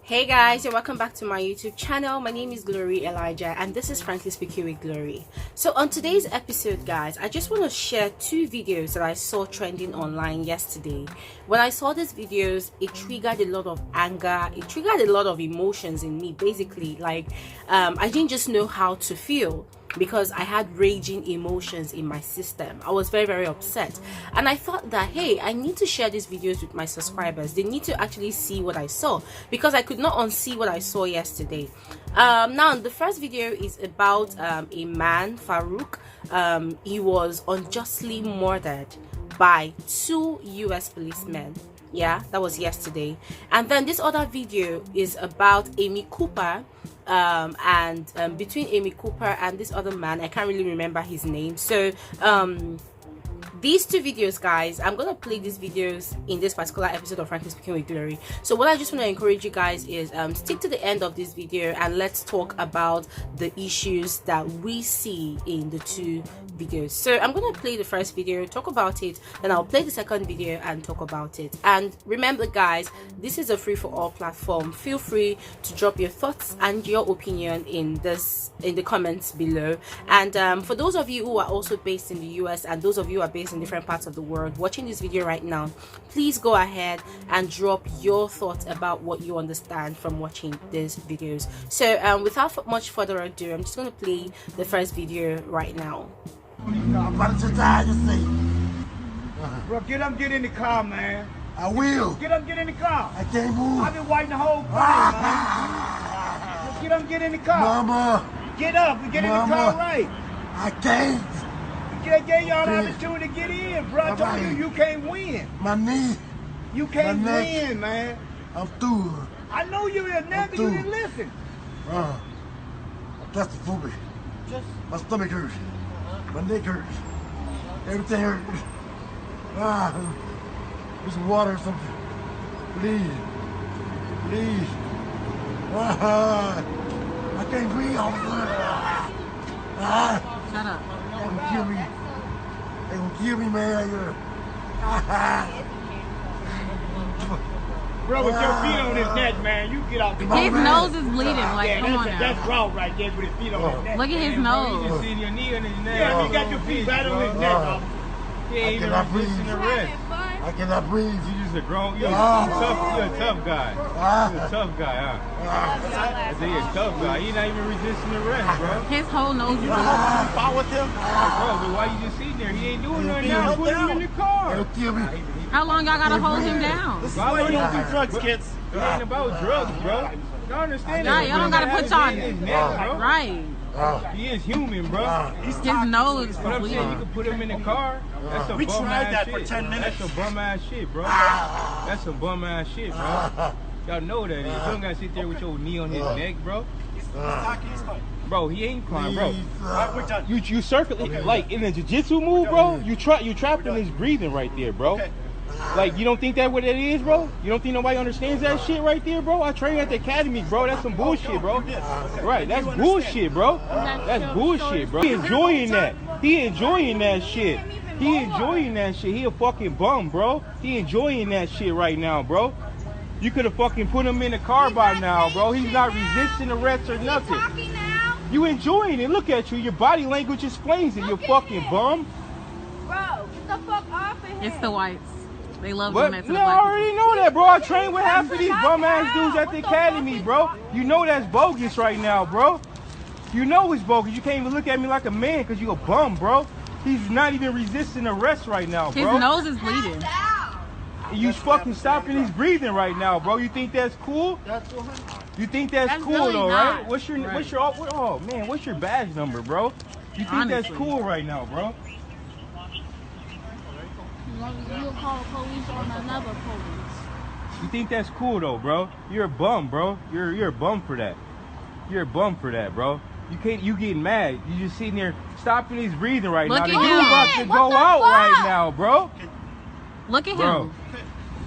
Hey guys, and welcome back to my YouTube channel. My name is Glory Elijah and this is Frankly Speaking with Glory. So on today's episode, guys, I just want to share two videos that I saw trending online yesterday. When I saw these videos, it triggered a lot of anger, it triggered a lot of emotions in me. Basically, like I didn't just know how to feel, because I had raging emotions in my system. I was very upset, and I thought that, hey, I need to share these videos with my subscribers. They need to actually see what I saw, because I could not unsee what I saw yesterday. Now the first video is about a man, Farouk. He was unjustly murdered by two US policemen. Yeah, that was yesterday. And then this other video is about Amy Cooper, and between Amy Cooper and this other man, I can't really remember his name. So these two videos, guys, I'm gonna play these videos in this particular episode of Frankly Speaking with Glory. So what I just want to encourage you guys is stick to the end of this video and let's talk about the issues that we see in the two videos. So I'm gonna play the first video, talk about it, then I'll play the second video and talk about it. And remember, guys, this is a free for all platform. Feel free to drop your thoughts and your opinion in the comments below. And for those of you who are also based in the US and those of you who are based in different parts of the world watching this video right now, please go ahead and drop your thoughts about what you understand from watching these videos. So without much further ado, I'm just going to play the first video right now. I'm about to die to see. Bro, get in the car, man. I will. Get in the car. I can't move. I've been waiting the whole thing, man. Get in the car. Mama. Get up and get in the car right. I can't. I gave y'all the opportunity to get in, bro. I told you, you can't win. My knee. You can't My neck. win, man. I'm through. I know you were never, you didn't listen. I'm claustrophobic. My stomach hurts. My neck hurts. Everything hurts. Get some water or something. Please. Please. I can't breathe. Shut up. They gonna kill me. They gonna kill me, man. Bro, with your feet on his neck, man, you get off the His nose is bleeding. Like, yeah, come on now. that's raw right there with his feet on his neck. Look at his nose. See your knee on his neck. Yeah, he got your feet right on his neck, bro. He ain't even cannot resisting breathe. the rest. I cannot breathe. You just a grown, you're a tough guy. You're a tough guy, huh? I say you're a tough guy. You're not even resisting the rest, bro. His whole nose is bleeding. Fight with him. Bro, but why you just sitting there? He ain't doing nothing now. Put him in the car. They'll kill me. How long y'all gotta hold him down? This is why you don't do drugs, kids. It ain't about drugs, bro. Y'all understand Y'all don't gotta put y'all his neck, bro. right. He is human, bro. His nose is But I'm saying you bleeding. can put him in the car. That's a We bum tried ass that shit. for 10 minutes. That's some bum ass shit, bro. That's some bum ass shit, bro. Y'all know that. You don't gotta sit there with your knee on his neck, bro. Bro, he ain't crying, bro. We're done. You circle like in the jiu-jitsu move, bro. You trapping his breathing right there, bro. Okay. Like, you don't think that what it is, bro? You don't think nobody understands that shit right there, bro? I train at the academy, bro. That's some bullshit, bro. Right, that's bullshit, bro. That's bullshit, bro. He enjoying that. He enjoying that shit. He enjoying that shit. He a fucking bum, bro. He enjoying that shit right now, bro. You could have fucking put him in the car by now, bro. He's not resisting arrest or nothing. You enjoying it. Look at you. Your body language explains it, you fucking bum. Bro, get the fuck off of here. It's the whites. They love But, them at the no, I black already know that, bro. I train with half of these bum ass dudes at the academy, bro. You know that's bogus right now, bro. You know it's bogus. You can't even look at me like a man because you a bum, bro. He's not even resisting arrest right now, His bro. nose is bleeding. You fucking stopping his breathing right now, bro. You think that's cool? You think that's cool really though, not. right? What's your oh man, what's your badge number, bro? You think that's Honestly. cool right now, bro? You'll call police on another police. You think that's cool though, bro? You're a bum, bro. You're a bum for that. You're a bum for that, bro. You getting mad. You just sitting there stopping his breathing right Look now. at The dude him. about to go What the out fuck? right now, bro. Look at Bro. him.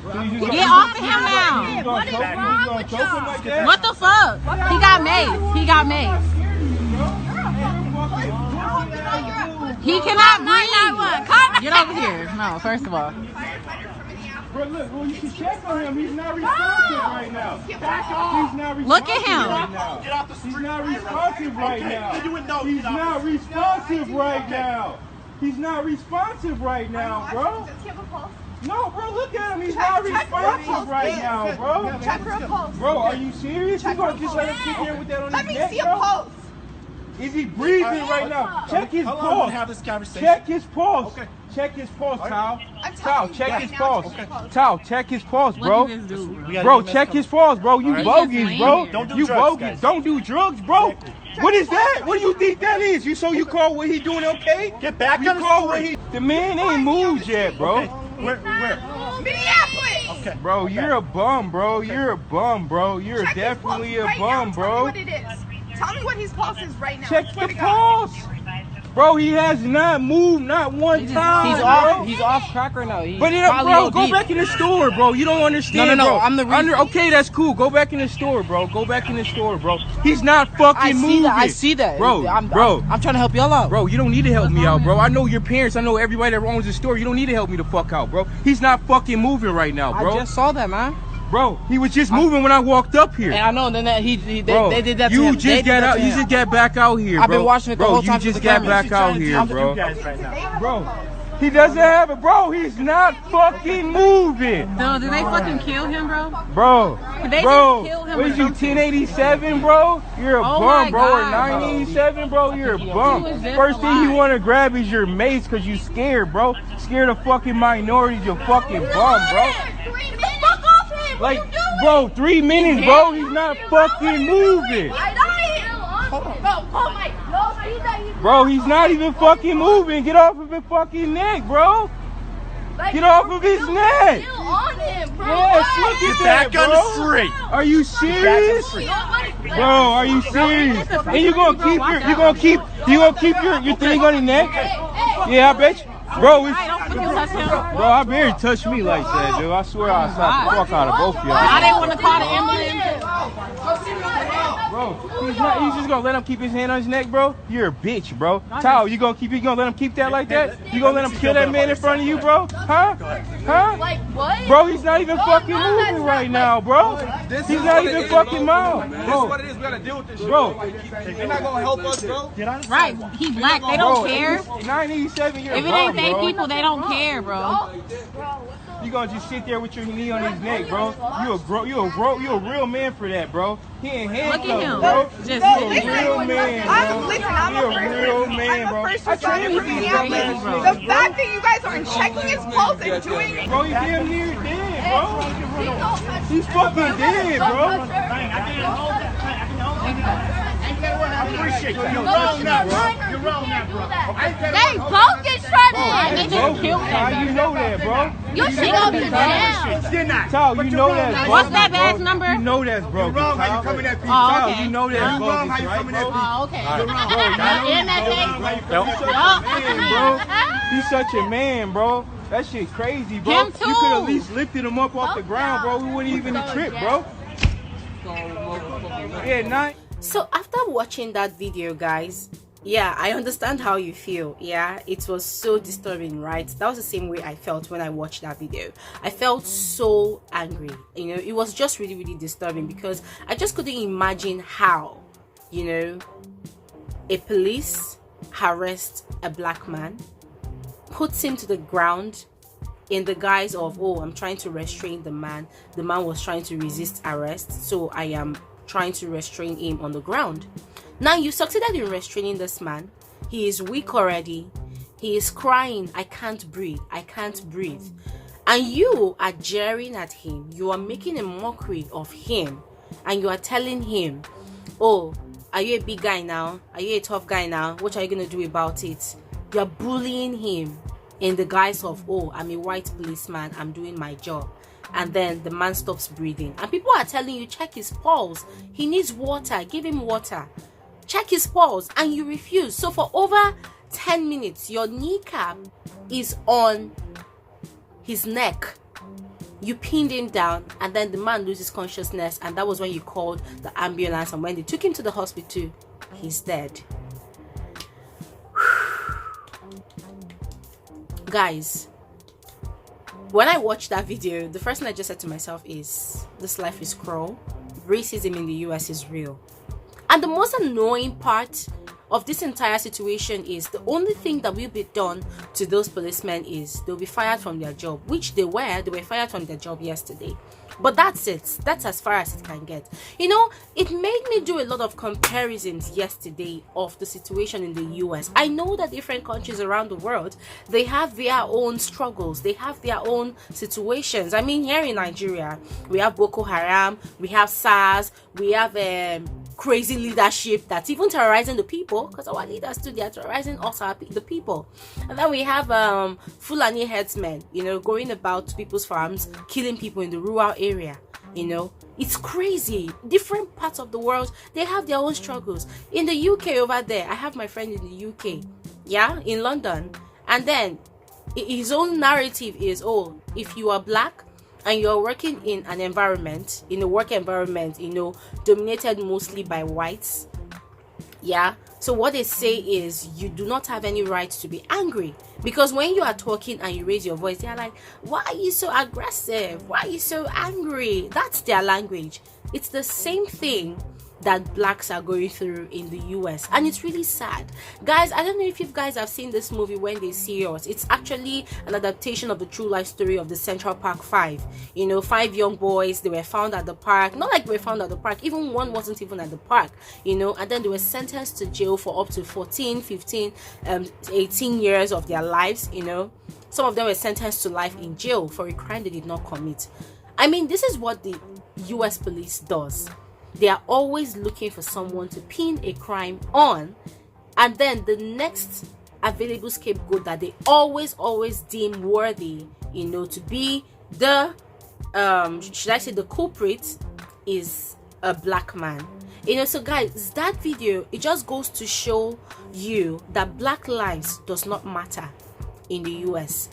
Get off of him now. What is wrong with y'all? Like that? What the fuck? He got maced. He got maced. He cannot breathe. Get over here. No, first of all. Bro, look, well, you can check on him. He's not responsive right now. He's not responsive Look at him. right now. Get off the street. He's not responsive right now. You would know. He's not responsive right now. He's not responsive right now, bro. No, bro, look at him. He's not responsive right now, bro. Check for a pulse. Bro, are you serious? You gonna just let him sit there with that on Let his me neck, see a bro? pulse. Is he breathing right now? Check his How long will we pulse. have this conversation? Check his pulse. Okay. Check his pulse, Tal. I'm Tal, telling you check right his now, pulse. check his pulse. Tal, check his pulse, Look bro. at this dude. We gotta Bro, get check messed his up. pulse, bro. You He bogus, just bro. laying Don't do You drugs, bogus. guys. Don't do drugs, bro. What is that? What do you think that is? You so you call what he doing okay? Get back You on the call what street. he? The man ain't moved yet, bro. Okay. Where? Minneapolis. Okay. Bro, you're a bum, bro. You're a bum, bro. You're Check his definitely pulse a right bum, now. bro. Tell me what it is. Tell me what his pulse is right now. Check Swear the to God. pulse. Bro, he has not moved not one time. He's bro. off. He's off track right now. He's But probably bro, OD. go back in the store, bro. You don't understand, No, bro. I'm the reason. Okay, that's cool. Go back in the store, bro. Go back in the store, bro. He's not fucking I moving. see that. I see that, bro. I'm trying to help y'all out. Bro, you don't need to help me out, bro. I know your parents. I know everybody that owns the store. You don't need to help me the fuck out, bro. He's not fucking moving right now, bro. I just saw that, man. Bro, he was just moving when I walked up here. And I know. And then that Bro, they did that to you him. just They did got that out. to You him. just got back out here, bro. I've been watching it the bro, whole time you through just the got camera. back out here, bro. You guys right now. Bro, he doesn't have it, bro. He's not fucking moving, So, did they fucking kill him, bro? bro. They Bro, just killed him what or is you, something. 1087, bro? You're a Oh bum, my bro. Or God, 987, bro. You're a bum. was just First thing you alive. want to grab is your mace because you scared, bro. Scared of fucking minorities, you fucking bum, bro. Fuck off him. Like, bro, 3 minutes, bro. He's not fucking moving. Bro, he's not even fucking moving. Get off of his fucking neck, bro. Get off of his neck. Yes, look at that, Back on bro. the street. Are you serious? Bro, are you serious? And you gonna keep your thing on your neck? Yeah, I bet you. Bro, it's, bro, I barely touch me like that, dude. I swear I'll slap the fuck out of both of y'all. I didn't want to call the ambulance. Bro, he's just gonna let him keep his hand on his neck, bro? You're a bitch, bro. Tal, you gonna let him keep that like that? You gonna let him kill that man in front of you, bro? Huh? Huh? Like what? Bro, he's not even fucking moving right now, bro. He's not even fucking moving. This is what it is. We gotta deal with this shit. Bro. They're not gonna help us, bro. Right, he black. They don't care. 987, you're If it bum, ain't they bro. people, they don't care, bro. You gonna just sit there with your knee on his neck, bro? You a real man for that, bro. He ain't handcuffed, Look at him. bro. Just You a listen. real man, bro. Listen, I'm You a a real man, bro. first I trained responder with for these Minneapolis. dumbass niggas, The bro. fact that you guys aren't checking his pulse and doing it. Bro, he damn near dead, bro. He's fucking dead, bro. I appreciate that. You're wrong now, bro. You're wrong now, bro. They both get shredded. They just killed How him. you know that, bro? You should go to jail. You're not. Tal, you know that's What's bogus, that badge bro. number? You know that's broken. You're wrong how you Tal. coming at people. Oh, Tal, okay. you know that's You're wrong bogus, how you right, coming at bro? people. Oh, okay. In that Man, bro. He's such a man, bro. That shit crazy, bro. Him You could at too. least lifted him up off the ground, bro. We wouldn't even trip, bro. Yeah, not. So after watching that video, guys, yeah, I understand how you feel. Yeah, it was so disturbing, right? That was the same way I felt when I watched that video. I felt so angry. You know, it was just really, really disturbing because I just couldn't imagine how, you know, a police harassed a black man, puts him to the ground in the guise of, oh, I'm trying to restrain the man. The man was trying to resist arrest, so I am trying to restrain him on the ground. Now you succeeded in restraining this man. He is weak already. He is crying, I can't breathe, I can't breathe. And you are jeering at him. You are making a mockery of him. And you are telling him, oh, are you a big guy now? Are you a tough guy now? What are you going to do about it? You are bullying him in the guise of, oh, I'm a white policeman, I'm doing my job. And then the man stops breathing. And people are telling you, check his pulse. He needs water. Give him water. Check his pulse. And you refuse. So for over 10 minutes, your kneecap is on his neck. You pinned him down. And then the man loses consciousness. And that was when you called the ambulance. And when they took him to the hospital, he's dead. Guys, When I watched that video, the first thing I just said to myself is, this life is cruel. Racism in the US is real. And the most annoying part of this entire situation is the only thing that will be done to those policemen is they'll be fired from their job, which they were fired from their job yesterday. But that's it. That's as far as it can get. You know, it made me do a lot of comparisons yesterday of the situation in the US. I know that different countries around the world, they have their own struggles. They have their own situations. I mean, here in Nigeria, we have Boko Haram, we have SARS, we have crazy leadership that's even terrorizing the people, because our leaders too, they are terrorizing us, the people. And then we have Fulani headsmen, you know, going about people's farms, killing people in the rural area. You know, it's crazy. Different parts of the world, they have their own struggles. In the UK over there, I have my friend in the UK, yeah, in London, and then his own narrative is, oh, if you are black and you're working in an environment, in a work environment, you know, dominated mostly by whites, yeah, so what they say is you do not have any right to be angry, because when you are talking and you raise your voice, they're like, why are you so aggressive? Why are you so angry? That's their language. It's the same thing that blacks are going through in the US, and it's really sad. Guys, I don't know if you guys have seen this movie, When They See Us. It's actually an adaptation of the true life story of the Central Park 5. You know, 5 young boys, they were found at the park, not like they were found at the park, even one wasn't even at the park, you know, and then they were sentenced to jail for up to 14, 15, 18 years of their lives, you know. Some of them were sentenced to life in jail for a crime they did not commit. I mean, this is what the US police does. They are always looking for someone to pin a crime on, and then the next available scapegoat that they always deem worthy, you know, to be the should I say the culprit, is a black man. You know, so guys, that video, it just goes to show you that black lives does not matter in the US.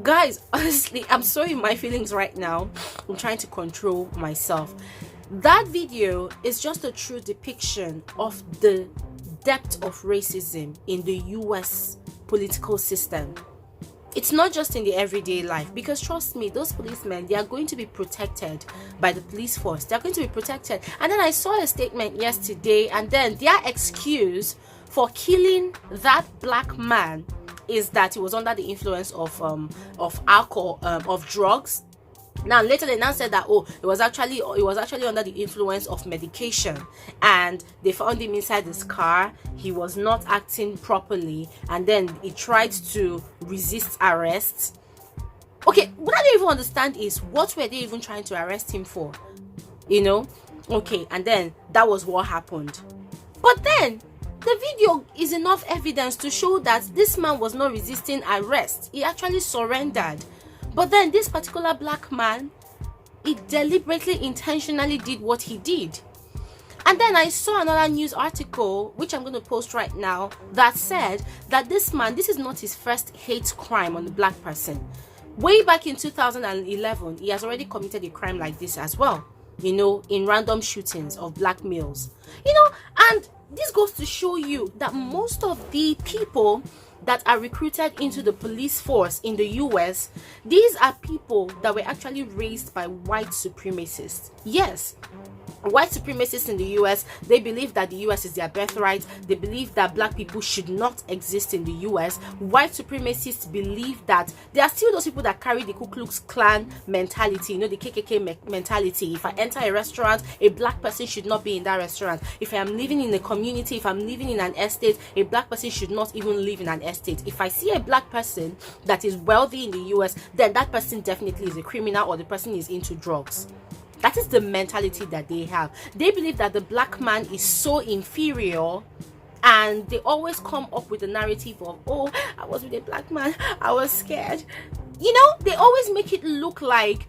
Guys, honestly, I'm so in my feelings right now. I'm trying to control myself. That video is just a true depiction of the depth of racism in the US political system. It's not just in the everyday life, because trust me, those policemen, they are going to be protected by the police force. They're going to be protected. And then I saw a statement yesterday, and then their excuse for killing that black man is that he was under the influence of alcohol, of drugs. Now later they now said that, oh, it was actually under the influence of medication, and they found him inside his car. He was not acting properly, and then he tried to resist arrest. Okay, what I don't even understand is, what were they even trying to arrest him for? You know? Okay, and then that was what happened. But then the video is enough evidence to show that this man was not resisting arrest. He actually surrendered. But then this particular black man, he deliberately, intentionally did what he did. And then I saw another news article, which I'm going to post right now, that said that this man, this is not his first hate crime on the black person. Way back in 2011, he has already committed a crime like this as well, you know, in random shootings of black males. You know, and this goes to show you that most of the people that are recruited into the police force in the US, these are people that were actually raised by white supremacists. Yes, white supremacists in the US, they believe that the US is their birthright. They believe that black people should not exist in the US. White supremacists believe that there are still those people that carry the Ku Klux Klan mentality, you know, the KKK mentality. If I enter a restaurant, a black person should not be in that restaurant. If I am living in a community, if I'm living in an estate, a black person should not even live in an estate. If I see a black person that is wealthy in the US, then that person definitely is a criminal, or the person is into drugs. That is the mentality that they have. They believe that the black man is so inferior, and they always come up with the narrative of, oh, I was with a black man, I was scared. You know, they always make it look like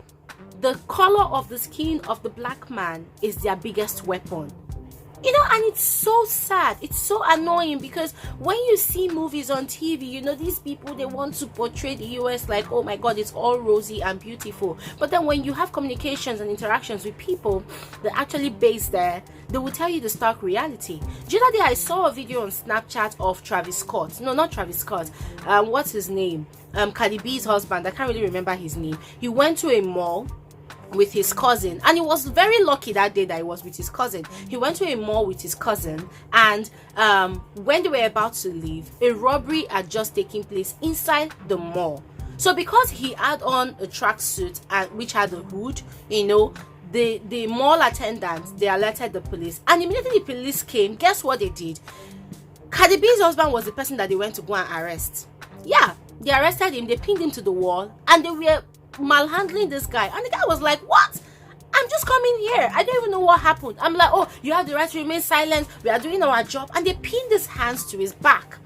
the color of the skin of the black man is their biggest weapon. You know, and it's so sad, it's so annoying, because when you see movies on TV, you know, these people, they want to portray the US like, oh my god, it's all rosy and beautiful. But then when you have communications and interactions with people that actually based there, they will tell you the stark reality. The other day I saw a video on Snapchat of Travis Scott. No, not Travis Scott. What's his name? Cardi B's husband. I can't really remember his name. He went to a mall with his cousin, and he was very lucky that day that he was with his cousin. He went to a mall with his cousin, and when they were about to leave, a robbery had just taken place inside the mall. So because he had on a tracksuit and which had a hood, you know, the mall attendants, they alerted the police, and immediately the police came. Guess what they did? Cardi B's husband was the person that they went to go and arrest. Yeah, they arrested him, they pinned him to the wall, and they were malhandling this guy, and the guy was like, what? I'm just coming here, I don't even know what happened. I'm like, oh, you have the right to remain silent, we are doing our job. And they pinned his hands to his back.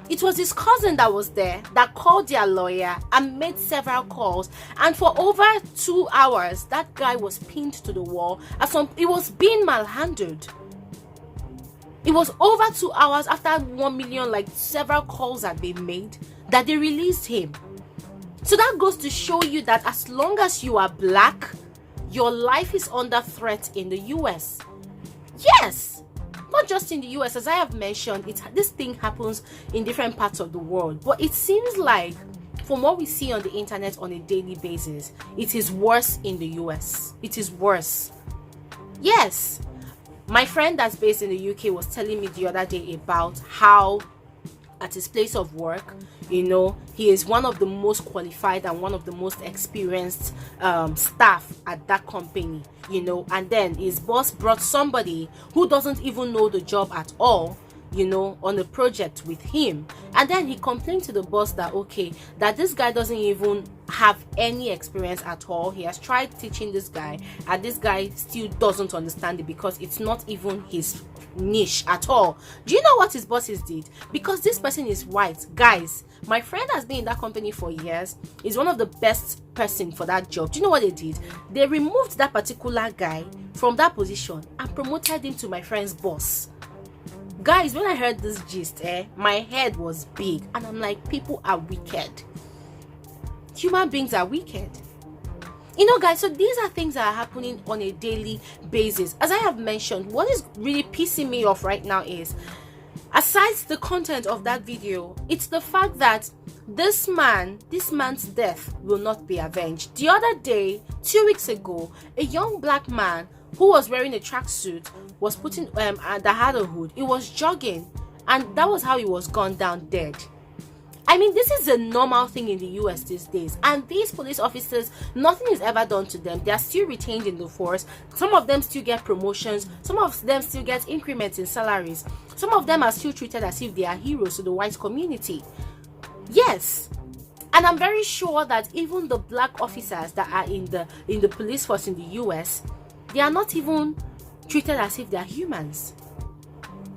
It was his cousin that was there that called their lawyer and made several calls, and for over 2 hours that guy was pinned to the wall as he was being malhandled. It was over 2 hours after 1 million, like several calls had been made, that they released him. So that goes to show you that as long as you are black, your life is under threat in the US. Yes, not just in the US, as I have mentioned, this thing happens in different parts of the world. But it seems like, from what we see on the internet on a daily basis, it is worse in the US. It is worse. Yes, my friend that's based in the UK was telling me the other day about how at his place of work, you know, he is one of the most qualified and one of the most experienced staff at that company, you know, and then his boss brought somebody who doesn't even know the job at all, you know, on a project with him. And then he complained to the boss that, okay, that this guy doesn't even have any experience at all. He has tried teaching this guy, and this guy still doesn't understand it because it's not even his niche at all. Do you know what his bosses did? Because this person is white, guys, my friend has been in that company for years, is one of the best person for that job. Do you know what they did? They removed that particular guy from that position and promoted him to my friend's boss. Guys, when I heard this gist, my head was big, and I'm like, people are wicked. Human beings are wicked. You know, guys, so these are things that are happening on a daily basis. As I have mentioned, what is really pissing me off right now is, aside the content of that video, it's the fact that this man's death will not be avenged. The other day, 2 weeks ago, a young black man who was wearing a tracksuit was putting that had a hood. He was jogging, and that was how he was gunned down dead. I mean, this is a normal thing in the US these days, and these police officers, nothing is ever done to them. They are still retained in the force. Some of them still get promotions, some of them still get increments in salaries, some of them are still treated as if they are heroes to the white community. Yes, and I'm very sure that even the black officers that are in the police force in the US, they are not even treated as if they are humans.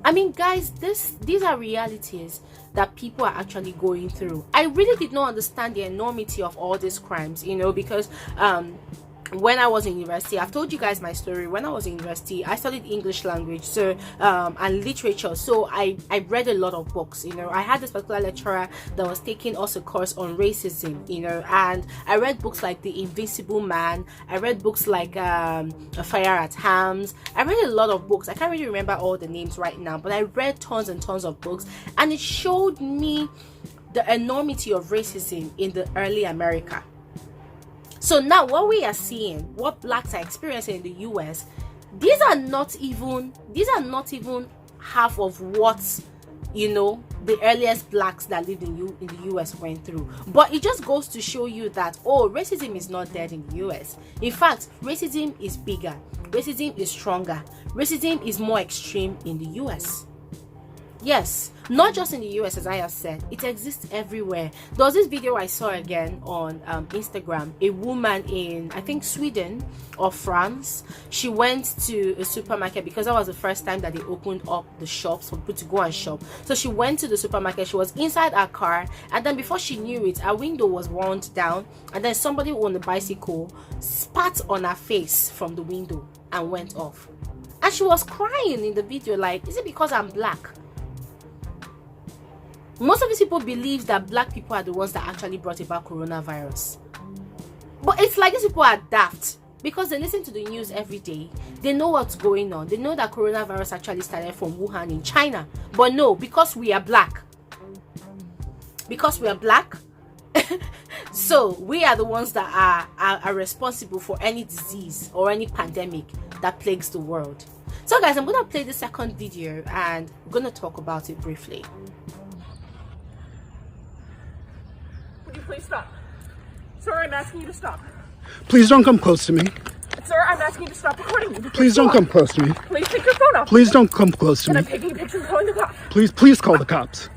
I mean, guys, these are realities that people are actually going through. I really did not understand the enormity of all these crimes, you know, because when I was in university, I've told you guys my story. When I was in university, I studied English language, so and literature, so I read a lot of books, you know. I had this particular lecturer that was taking us a course on racism, you know, and I read books like The Invisible Man. I read books like A Fire at Hams. I read a lot of books. I can't really remember all the names right now, but I read tons and tons of books, and it showed me the enormity of racism in the early America. So now what we are seeing, what blacks are experiencing in the US, these are not even half of what, you know, the earliest blacks that lived in the US went through. But it just goes to show you that, oh, racism is not dead in the US. In fact, racism is bigger, racism is stronger, racism is more extreme in the US. Yes, not just in the US, as I have said, it exists everywhere. There was this video I saw again on Instagram. A woman in, I think, Sweden or France, she went to a supermarket because that was the first time that they opened up the shops for people to go and shop. So she went to the supermarket, she was inside her car, and then before she knew it, her window was wound down, and then somebody on a bicycle spat on her face from the window and went off. And she was crying in the video like, is it because I'm black? Most of these people believe that black people are the ones that actually brought about coronavirus. But it's like these people are daft because they listen to the news every day. They know what's going on. They know that coronavirus actually started from Wuhan in China. But no, because we are black. Because we are black, so we are the ones that are responsible for any disease or any pandemic that plagues the world. So guys, I'm going to play the second video and I'm going to talk about it briefly. Would you please stop? Sir, I'm asking you to stop. Please don't come close to me. Sir, I'm asking you to stop recording me. Please don't come close to me. Please take your phone off. Please don't come close to And me. I'm taking a picture and calling the cops. Please call the cops.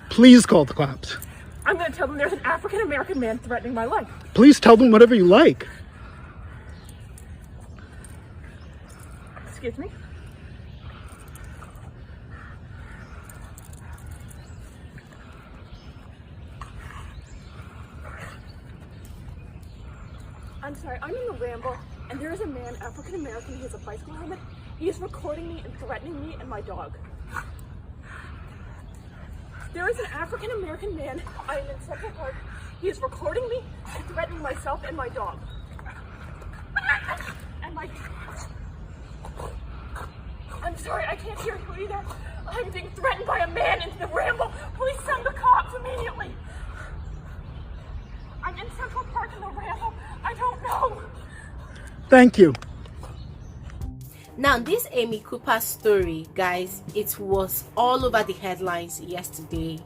Please call the cops. I'm going to tell them there's an African-American man threatening my life. Please tell them whatever you like. Excuse me? I'm sorry, I'm in the Ramble, and there is a man, African-American, he has a bicycle helmet. He is recording me and threatening me and my dog. There is an African-American man, I am in Central Park. He is recording me and threatening myself and my dog. And my... I'm sorry, I can't hear you either. I'm being threatened by a man in the Ramble. Please send the cops immediately. I'm in Central Park in the Ramble. I don't know. Thank you. Now, this Amy Cooper story, guys, it was all over the headlines yesterday,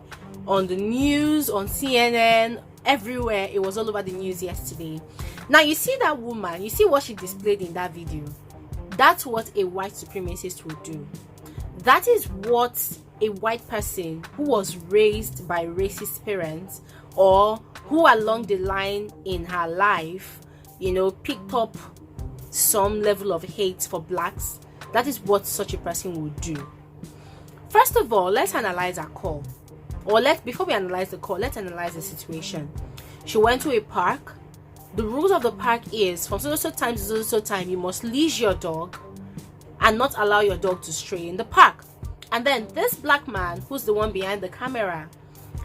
on the news, on CNN, everywhere. It was all over the news yesterday. Now, you see that woman, you see what she displayed in that video. That's what a white supremacist would do. That is what a white person who was raised by racist parents, or who along the line in her life, you know, picked up some level of hate for blacks. That is what such a person would do. First of all, let's analyze her call. Or before we analyze the call, let's analyze the situation. She went to a park. The rules of the park is from so time to so time you must leash your dog and not allow your dog to stray in the park. And then this black man, who's the one behind the camera,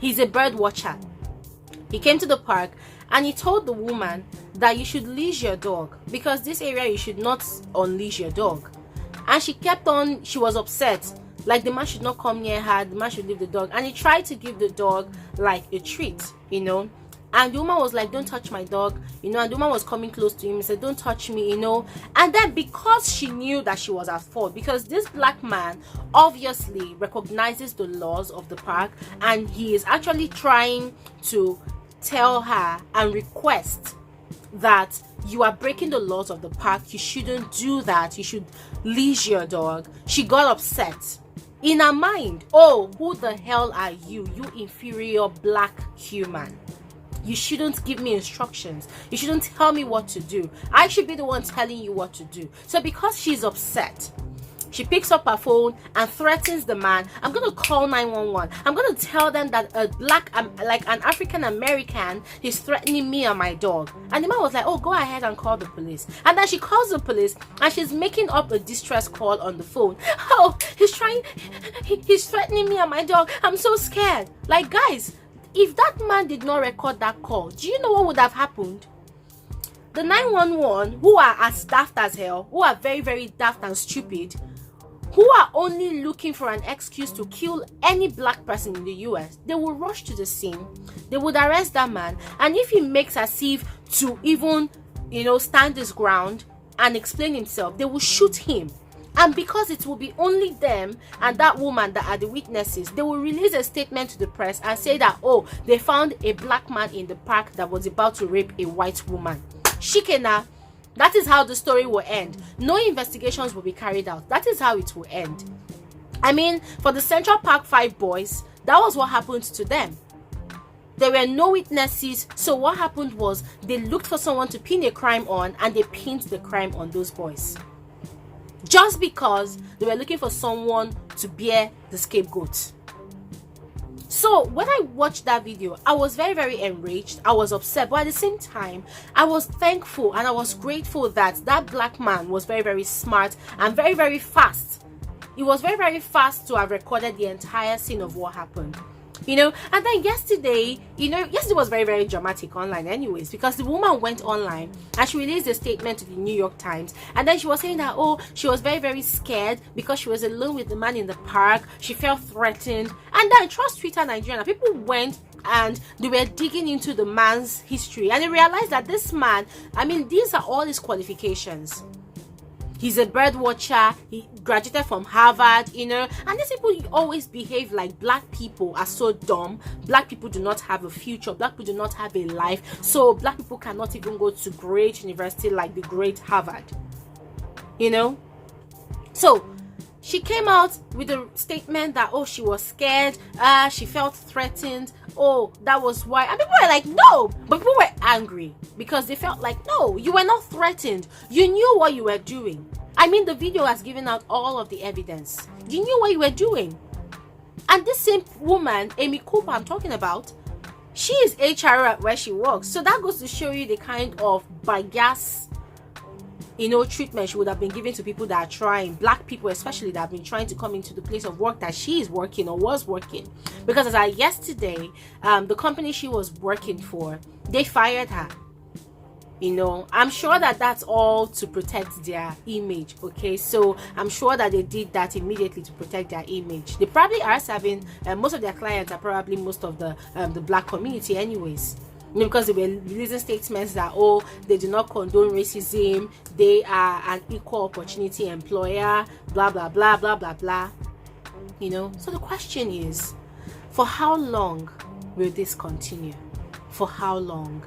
he's a bird watcher. He came to the park and he told the woman that you should leash your dog because this area you should not unleash your dog. And she kept on, she was upset, like the man should not come near her, the man should leave the dog. And he tried to give the dog like a treat, you know. And the woman was like, don't touch my dog, you know. And the woman was coming close to him and said, don't touch me, you know. And then because she knew that she was at fault, because this black man obviously recognizes the laws of the park, and he is actually trying to tell her and request that you are breaking the laws of the park, you shouldn't do that, you should leash your dog. She got upset. In her mind, oh, who the hell are you, you inferior black human? You shouldn't give me instructions. You shouldn't tell me what to do. I should be the one telling you what to do. So because she's upset, she picks up her phone and threatens the man. I'm going to call 911. I'm going to tell them that a black, like an African American, is threatening me and my dog. And the man was like, oh, go ahead and call the police. And then she calls the police and she's making up a distress call on the phone. Oh, he's threatening me and my dog. I'm so scared. Like, guys, if that man did not record that call, do you know what would have happened? The 911, who are as daft as hell, who are very, very daft and stupid, who are only looking for an excuse to kill any black person in the US, they will rush to the scene, they would arrest that man, and if he makes as if to even, you know, stand his ground and explain himself, they will shoot him. And because it will be only them and that woman that are the witnesses, they will release a statement to the press and say that, oh, they found a black man in the park that was about to rape a white woman. Shikena. That is how the story will end. No investigations will be carried out. That is how it will end. I mean, for the Central Park 5 boys, that was what happened to them. There were no witnesses, so what happened was they looked for someone to pin a crime on, and they pinned the crime on those boys. Just because they were looking for someone to bear the scapegoat. So when I watched that video, I was very, very enraged. I was upset, but at the same time, I was thankful and I was grateful that that black man was very, very smart and very, very fast. He was very, very fast to have recorded the entire scene of what happened. And then yesterday, yesterday was very, very dramatic online anyways, because the woman went online and she released a statement to the New York Times, and then she was saying that, she was very, very scared because she was alone with the man in the park. She felt threatened. And then Trust Twitter Nigeria, people went and they were digging into the man's history, and they realized that this man, these are all his qualifications. He's a bird watcher. He graduated from Harvard, and these people always behave like black people are so dumb. Black people do not have a future. Black people do not have a life. So black people cannot even go to great university like the great Harvard. So she came out with a statement that, she was scared. She felt threatened. That was why. And people were like, no. But people were angry because they felt like, no, you were not threatened. You knew what you were doing. The video has given out all of the evidence. You knew what you were doing. And this same woman, Amy Cooper, I'm talking about, she is HR at where she works. So that goes to show you the kind of bias, treatment she would have been given to people that are trying, black people especially, that have been trying to come into the place of work that she is working or was working. Because as I yesterday, the company she was working for, they fired her. I'm sure that that's all to protect their image. Okay, so I'm sure that they did that immediately to protect their image. They probably are serving, most of their clients are probably most of the black community anyways. Because they were releasing statements that, they do not condone racism, they are an equal opportunity employer, blah blah blah blah blah blah. So the question is, for how long will this continue? For how long?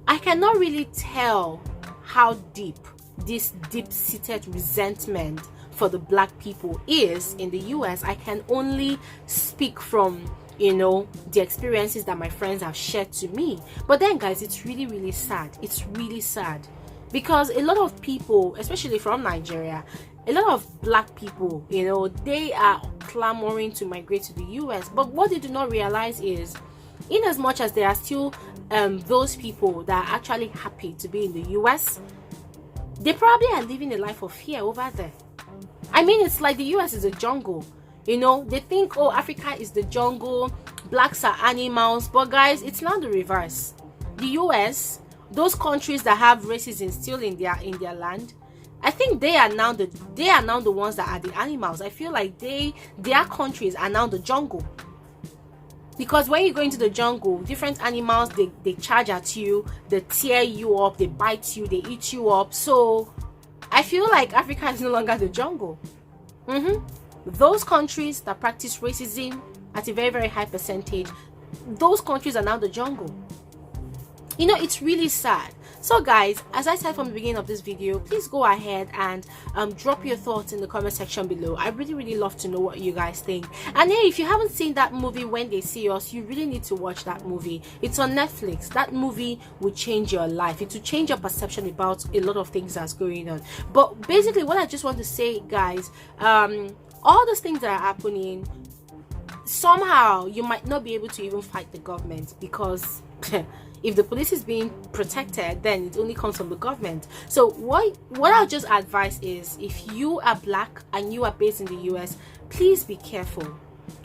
I cannot really tell how deep this deep-seated resentment for the black people is in the US. I can only speak from the experiences that my friends have shared to me. But then guys, it's really, really sad. It's really sad because a lot of people, especially from Nigeria, a lot of black people, they are clamoring to migrate to the US. But what they do not realize is, in as much as there are still those people that are actually happy to be in the US, they probably are living a life of fear over there. It's like the US is a jungle. They think, Africa is the jungle, blacks are animals. But guys, it's not the reverse. The US, those countries that have racism still in their land, I think they are now the ones that are the animals. I feel like their countries are now the jungle. Because when you go into the jungle, different animals, they charge at you, they tear you up, they bite you, they eat you up. So I feel like Africa is no longer the jungle. Those countries that practice racism at a very, very high percentage, those countries are now the jungle. It's really sad. So guys, as I said from the beginning of this video, please go ahead and drop your thoughts in the comment section below. I really, really love to know what you guys think. And hey, if you haven't seen that movie When They See Us, you really need to watch that movie. It's on Netflix. That movie will change your life. It will change your perception about a lot of things that's going on. But basically what I just want to say, guys, all those things that are happening, somehow you might not be able to even fight the government, because if the police is being protected, then it only comes from the government. So what I'll just advise is, if you are black and you are based in the US, please be careful.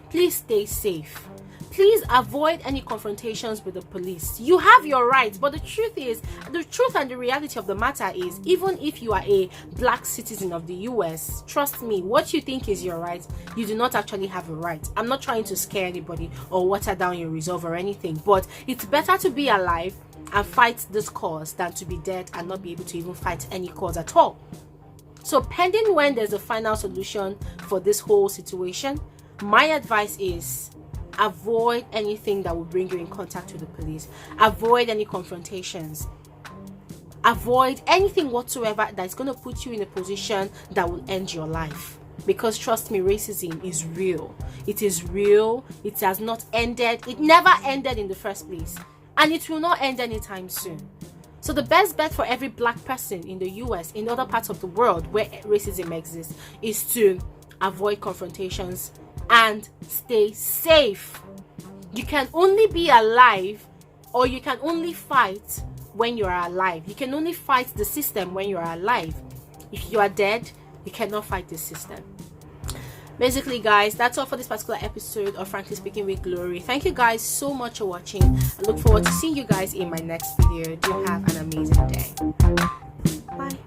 Please stay safe. Please avoid any confrontations with the police. You have your rights, but the truth and the reality of the matter is, even if you are a black citizen of the US, trust me, what you think is your right, you do not actually have a right. I'm not trying to scare anybody or water down your resolve or anything, but it's better to be alive and fight this cause than to be dead and not be able to even fight any cause at all. So pending when there's a final solution for this whole situation, my advice is, avoid anything that will bring you in contact with the police. Avoid any confrontations. Avoid anything whatsoever that's going to put you in a position that will end your life. Because trust me, racism is real. It is real. It has not ended. It never ended in the first place. And it will not end anytime soon. So the best bet for every black person in the US, in other parts of the world where racism exists, is to avoid confrontations and stay safe. You can only be alive, or you can only fight when you are alive. You can only fight the system when you are alive. If you are dead, you cannot fight the system. Basically, guys, that's all for this particular episode of Frankly Speaking with Glory. Thank you guys so much for watching. I look forward to seeing you guys in my next video. Do have an amazing day. Bye.